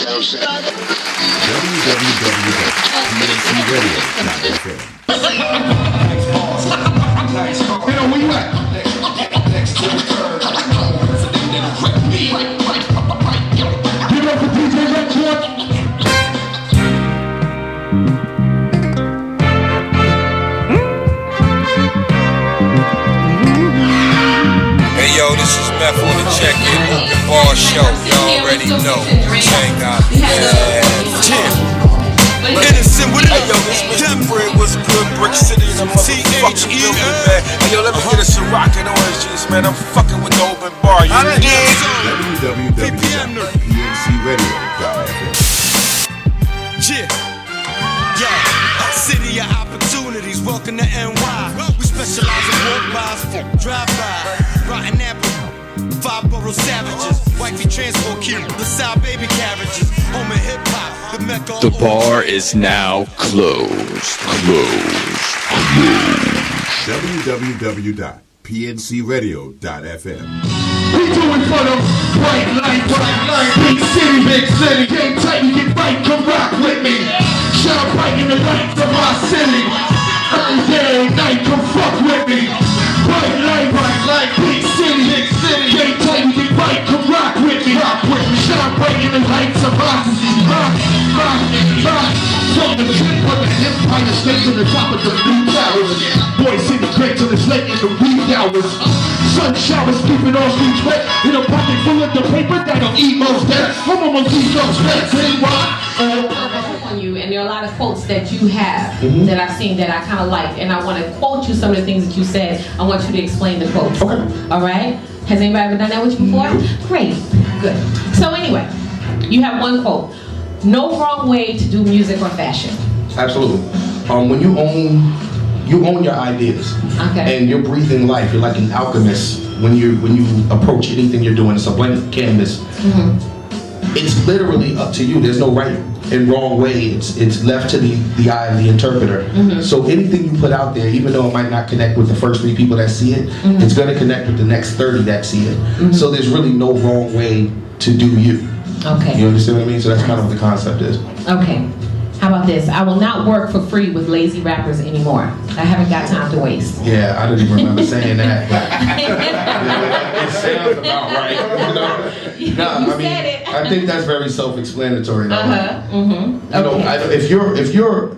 www.pncradio.fm. You know where you at? Next to the curb. Give it up for DJ Redwood. Hey yo, this is Meth on the check-in open bar show. Y'all already know. Thank God. Innocent with it. Hey yo, this Mr. Fred was good. Brick City in the motherfucking building, man. Hey yo, let me get a Ciroc and orange juice, man. I'm fucking with the open bar. You www.pncradio.fm. Yeah, city of opportunities. Welcome to NY. We specialize in walk-bys, drive-by, rotten apple, 5 borough savages, wifey transport queue, the South baby carriages, home of hip-hop, the Mecca. The bar is now closed. www.pncradio.fm. We doing for them bright lights, big city, game tight, you get right, come rock with me. Shine bright in the lights of my city. Every day and night, come fuck with me. Bright light, big city, game tight, you get right, come rock with me. Shine bright in the lights of my city. From the trip of the Empire State to the top of the Blue Towers. Boy City great till it's late in the wee hours. Sun showers keeping all streets wet. In a pocket full of the paper that'll eat most death. I'm almost eat those vets. Hey, why? On you, and there are a lot of quotes that you have that I've seen that I kind of like, and I want to quote you some of the things that you said. I want you to explain the quotes. Okay. All right? Has anybody ever done that with you before? Great. Good. So anyway, you have one quote. No wrong way to do music or fashion. Absolutely. When you own your ideas, Okay. and you're breathing life. You're like an alchemist when you approach anything you're doing. It's a blank canvas. It's literally up to you. There's no right and wrong way. It's left to the eye of the interpreter. So anything you put out there, even though it might not connect with the first 3 people that see it, it's going to connect with the next 30 that see it. So there's really no wrong way to do you. Okay. You understand what I mean? So that's kind of what the concept is. Okay. How about this? I will not work for free with lazy rappers anymore. I haven't got time to waste. Yeah, I don't even remember saying that. It sounds about right. You said it. I think that's very self-explanatory. Okay. You know, if you're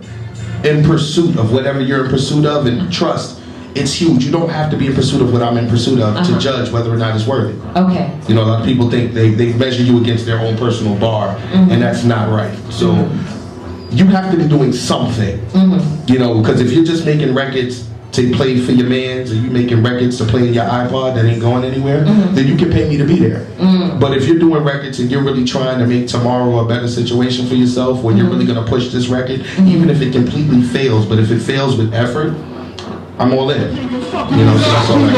in pursuit of whatever you're in pursuit of, and trust, it's huge. You don't have to be in pursuit of what I'm in pursuit of to judge whether or not it's worthy. Okay. You know, a lot of people think they measure you against their own personal bar, and that's not right. So you have to be doing something. You know, because if you're just making records to play for your mans, or you making records to play in your iPod that ain't going anywhere, then you can pay me to be there. But if you're doing records and you're really trying to make tomorrow a better situation for yourself, where you're really going to push this record, even if it completely fails, but if it fails with effort, I'm all in. You know, so that's all I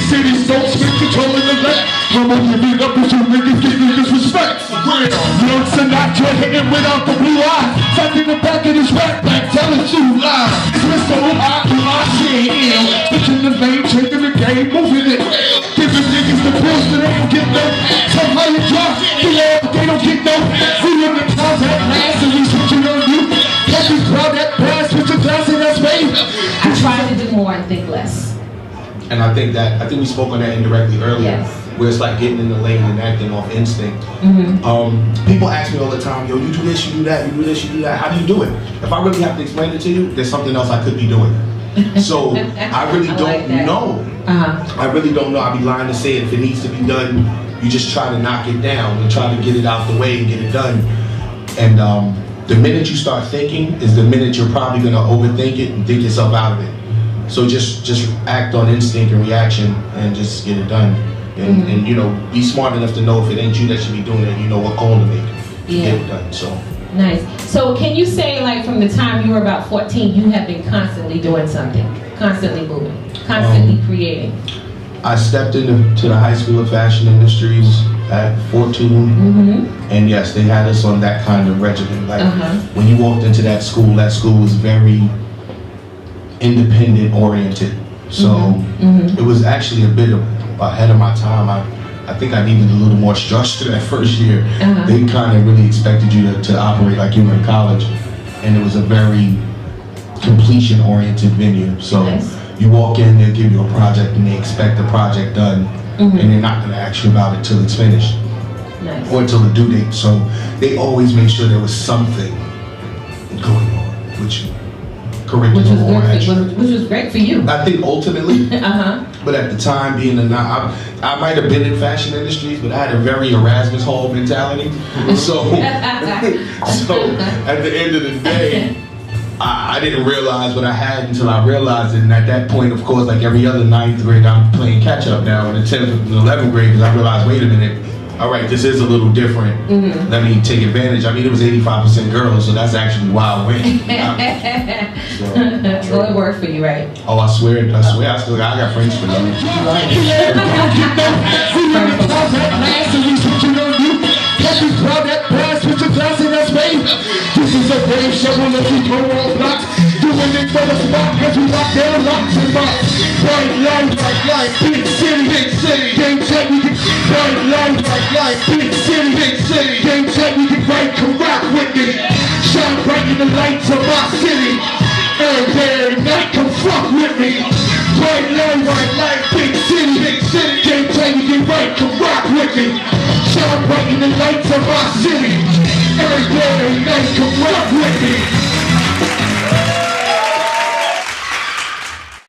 Cities don't speak controlling the land. I'm gonna beat up with you niggas getting disrespect. Young Sinatra hitting without the blue eye. Sat in the back of this rap back telling you lies. It's Mr. O.I.P.I.C.M. Switching the vein, changing the game, moving it. Giving niggas the pills so they don't get no. Tell how you drop, they don't get no. See in the clouds that last and we switching on you. Let me crowd that pass, switch your glass in that space. I try to do more and think less. And I think we spoke on that indirectly earlier, where it's like getting in the lane and acting off instinct. People ask me all the time, yo, you do this, you do that, you do this, you do that. How do you do it? If I really have to explain it to you, there's something else I could be doing. So I really don't know. I really don't know. I'd be lying to say it. If it needs to be done, you just try to knock it down and try to get it out the way and get it done. And the minute you start thinking is the minute you're probably gonna overthink it and think yourself out of it. So just act on instinct and reaction and just get it done. And you know, be smart enough to know if it ain't you that should be doing it, you know what call to make to get it done. So nice. So can you say, like, from the time you were about 14, you have been constantly doing something, constantly moving, constantly creating? I stepped into the high school of fashion industries at 14, and yes, they had us on that kind of regimen. Like when you walked into that school was very independent oriented. So it was actually a bit ahead of my time. I think I needed a little more structure that first year. They kind of really expected you to operate like you were in college, and it was a very completion-oriented venue. So you walk in, they'll give you a project, and they expect the project done, and they're not going to ask you about it till it's finished, or until the due date. So they always made sure there was something going on with you. Which was great for you. I think ultimately, but at the time, being I might have been in fashion industries, but I had a very Erasmus Hall mentality. So at the end of the day, I didn't realize what I had until I realized it. And at that point, of course, like every other 9th grade, I'm playing catch up now in the 10th and 11th grade, because I realized, wait a minute, all right, this is a little different. Let me take advantage. I mean, it was 85% girls, so that's actually why I went. So it worked for you, right? Oh, I swear, I got friends for them. This is a brave shovel as we go on blocks, doing it for the spot as we lock down locks and box. Bright light, big city, game check, we can bright light, big city, game check, we can write, come rock with me. Shine bright in the lights of my city. Every day and night, come fuck with me. Bright light, big city, game check, we can write, come rock with me. Shine bright in the lights of my city. Every day and night, come rock with me.